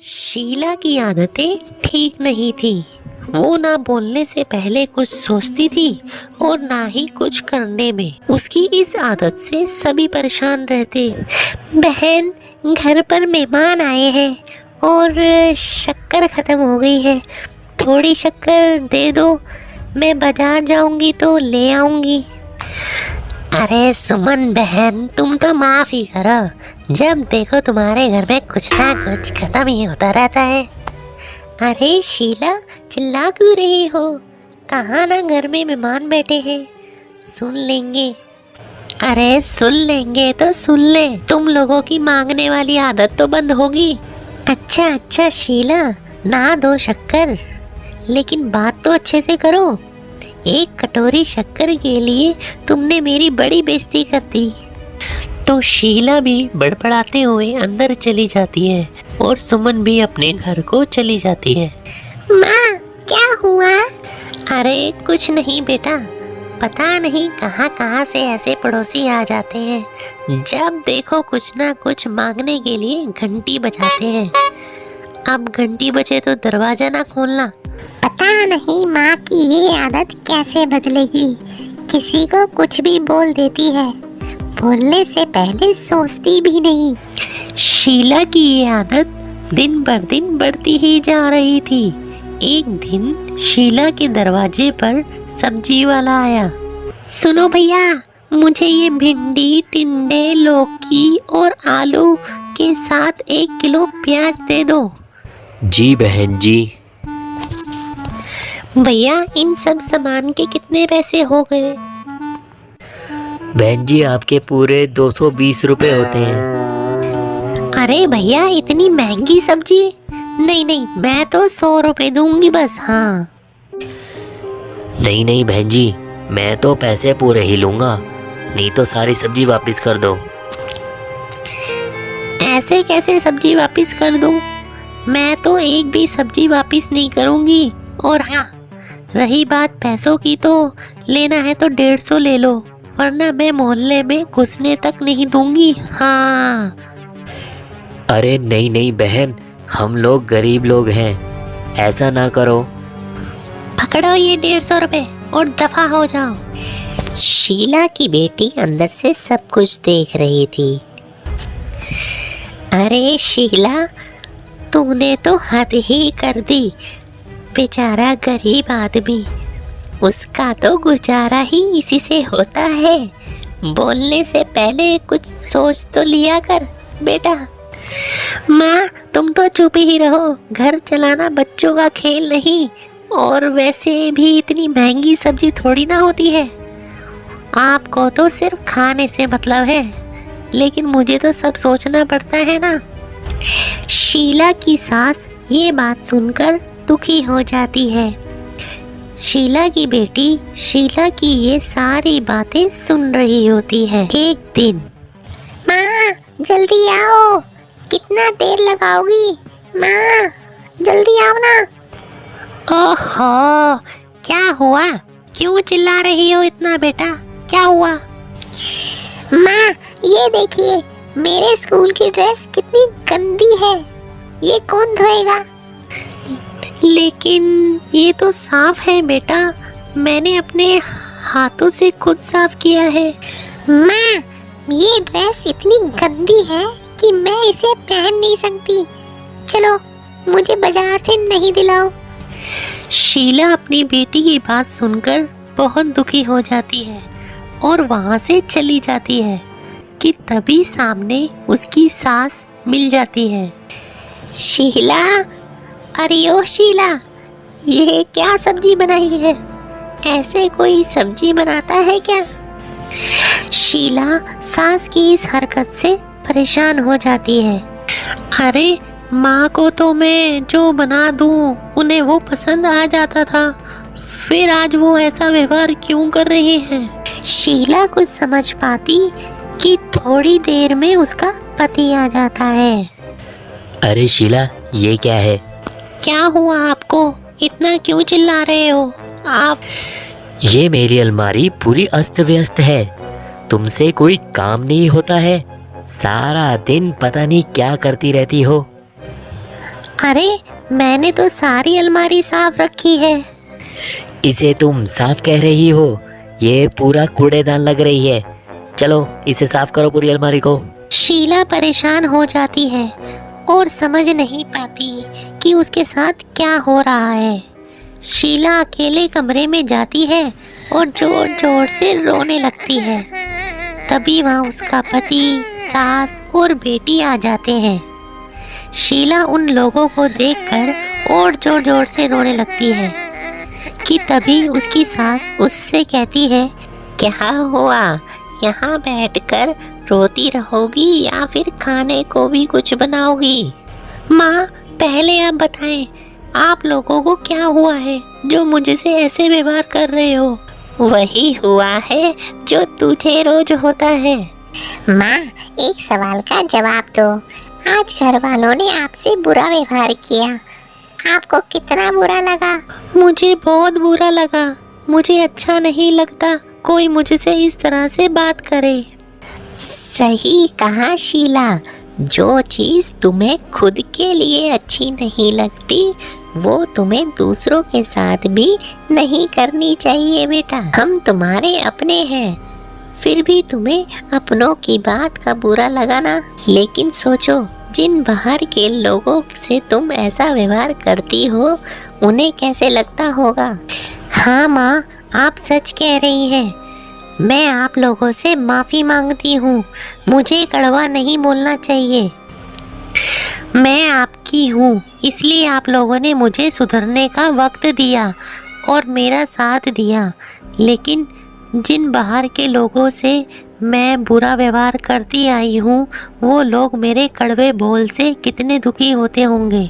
शीला की आदतें ठीक नहीं थी। वो ना बोलने से पहले कुछ सोचती थी और ना ही कुछ करने में। उसकी इस आदत से सभी परेशान रहते। बहन, घर पर मेहमान आए हैं और शक्कर खत्म हो गई है। थोड़ी शक्कर दे दो, मैं बाजार जाऊंगी तो ले आऊंगी। अरे सुमन बहन, तुम तो माफ ही करो। जब देखो तुम्हारे घर में कुछ ना कुछ खत्म ही होता रहता है। अरे शीला, चिल्ला क्यों रही हो? कहाँ ना घर में मेहमान बैठे हैं, सुन लेंगे। अरे सुन लेंगे तो सुन ले, तुम लोगों की मांगने वाली आदत तो बंद होगी। अच्छा अच्छा शीला, ना दो शक्कर, लेकिन बात तो अच्छे से करो। एक कटोरी शक्कर के लिए तुमने मेरी बड़ी बेइज्जती कर दी। तो शीला भी बड़बड़ाते हुए अंदर चली जाती है और सुमन भी अपने घर को चली जाती है। माँ, क्या हुआ? अरे कुछ नहीं बेटा, पता नहीं कहाँ कहाँ से ऐसे पड़ोसी आ जाते हैं। जब देखो कुछ ना कुछ मांगने के लिए घंटी बजाते हैं। अब घंटी बजे तो दरवाजा ना खोलना। पता नहीं माँ की ये आदत कैसे बदलेगी। किसी को कुछ भी बोल देती है, बोलने से पहले सोचती भी नहीं। शीला की ये आदत दिन बर दिन बढ़ती ही जा रही थी। एक दिन शीला के दरवाजे पर सब्जी वाला आया। सुनो भैया, मुझे ये भिंडी, टिंडे, लौकी और आलू के साथ 1 किलो प्याज दे दो। जी बहन जी। भैया, इन सब सामान के कितने पैसे हो गए? बहन जी, आपके पूरे 220 रुपए होते हैं। अरे भैया, इतनी महंगी सब्जी? नहीं नहीं, मैं तो 100 रुपए दूंगी बस। हाँ नहीं नहीं बहन जी, मैं तो पैसे पूरे ही लूँगा, नहीं तो सारी सब्जी वापस कर दो। ऐसे कैसे सब्जी वापस कर दूं? मैं तो एक भी सब्जी वापस नहीं करूंगी। और हाँ, रही बात पैसों की, तो लेना है तो 150 ले लो, वरना मैं मोहल्ले में घुसने तक नहीं दूंगी। हाँ। अरे नहीं नहीं बहन, हम लोग गरीब लोग हैं, ऐसा ना करो। पकड़ो ये 150 रुपए और दफा हो जाओ। शीला की बेटी अंदर से सब कुछ देख रही थी। अरे शीला, तूने तो हद ही कर दी। बेचारा गरीब आदमी, उसका तो गुजारा ही इसी से होता है। बोलने से पहले कुछ सोच तो लिया कर बेटा। माँ, तुम तो चुप ही रहो, घर चलाना बच्चों का खेल नहीं। और वैसे भी इतनी महंगी सब्जी थोड़ी ना होती है। आपको तो सिर्फ खाने से मतलब है, लेकिन मुझे तो सब सोचना पड़ता है ना। शीला की सास ये बात सुनकर दुखी हो जाती है। शीला की बेटी शीला की ये सारी बातें सुन रही होती है। एक दिन, माँ जल्दी आओ, कितना देर लगाओगी? माँ जल्दी आओ ना। ओहो, क्या हुआ? क्यों चिल्ला रही हो इतना बेटा? क्या हुआ? माँ ये देखिए, मेरे स्कूल की ड्रेस कितनी गंदी है, ये कौन धोएगा? लेकिन ये तो साफ है बेटा, मैंने अपने हाथों से खुद साफ किया है। माँ, ये ड्रेस इतनी गंदी है कि मैं इसे पहन नहीं सकती। चलो, मुझे बाजार से नहीं दिलाओ। शीला अपनी बेटी की बात सुनकर बहुत दुखी हो जाती है और वहाँ से चली जाती है कि तभी सामने उसकी सास मिल जाती है। शीला, अरे ओ शीला, ये क्या सब्जी बनाई है? ऐसे कोई सब्जी बनाता है क्या? शीला सास की इस हरकत से परेशान हो जाती है। अरे माँ को तो मैं जो बना दूँ उन्हें वो पसंद आ जाता था, फिर आज वो ऐसा व्यवहार क्यों कर रही है? शीला कुछ समझ पाती कि थोड़ी देर में उसका पति आ जाता है। अरे शीला, ये क्या है? क्या हुआ आपको? इतना क्यों चिल्ला रहे हो आप? ये मेरी अलमारी पूरी अस्त व्यस्त है, तुमसे कोई काम नहीं होता है? सारा दिन पता नहीं क्या करती रहती हो। अरे मैंने तो सारी अलमारी साफ रखी है। इसे तुम साफ कह रही हो? ये पूरा कूड़ेदान लग रही है। चलो इसे साफ करो पूरी अलमारी को। शीला परेशान हो जाती है और समझ नहीं पाती कि उसके साथ क्या हो रहा है। शीला अकेले कमरे में जाती है और जोर जोर से रोने लगती है। तभी वहाँ उसका पति, सास और बेटी आ जाते हैं। शीला उन लोगों को देखकर और जोर जोर से रोने लगती है कि तभी उसकी सास उससे कहती है, क्या हुआ? यहाँ बैठकर रोती रहोगी या फिर खाने को भी कुछ बनाओगी? माँ, पहले आप बताएं, आप लोगों को क्या हुआ है जो मुझसे ऐसे व्यवहार कर रहे हो? वही हुआ है जो तुझे रोज होता है। माँ, एक सवाल का जवाब दो। आज घर वालों ने आपसे बुरा व्यवहार किया, आपको कितना बुरा लगा? मुझे बहुत बुरा लगा। मुझे अच्छा नहीं लगता कोई मुझसे इस तरह से बात करे। सही कहा शीला, जो चीज़ तुम्हें खुद के लिए अच्छी नहीं लगती वो तुम्हें दूसरों के साथ भी नहीं करनी चाहिए बेटा। हम तुम्हारे अपने हैं, फिर भी तुम्हें अपनों की बात का बुरा लगा ना। लेकिन सोचो, जिन बाहर के लोगों से तुम ऐसा व्यवहार करती हो उन्हें कैसे लगता होगा। हाँ माँ, आप सच कह रही हैं। मैं आप लोगों से माफ़ी मांगती हूँ। मुझे कड़वा नहीं बोलना चाहिए। मैं आपकी हूँ, इसलिए आप लोगों ने मुझे सुधरने का वक्त दिया और मेरा साथ दिया। लेकिन जिन बाहर के लोगों से मैं बुरा व्यवहार करती आई हूँ वो लोग मेरे कड़वे बोल से कितने दुखी होते होंगे।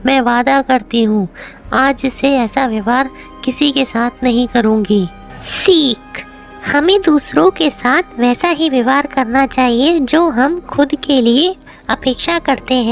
मैं वादा करती हूँ आज से ऐसा व्यवहार किसी के साथ नहीं करूँगी। सीख, हमें दूसरों के साथ वैसा ही व्यवहार करना चाहिए जो हम खुद के लिए अपेक्षा करते हैं।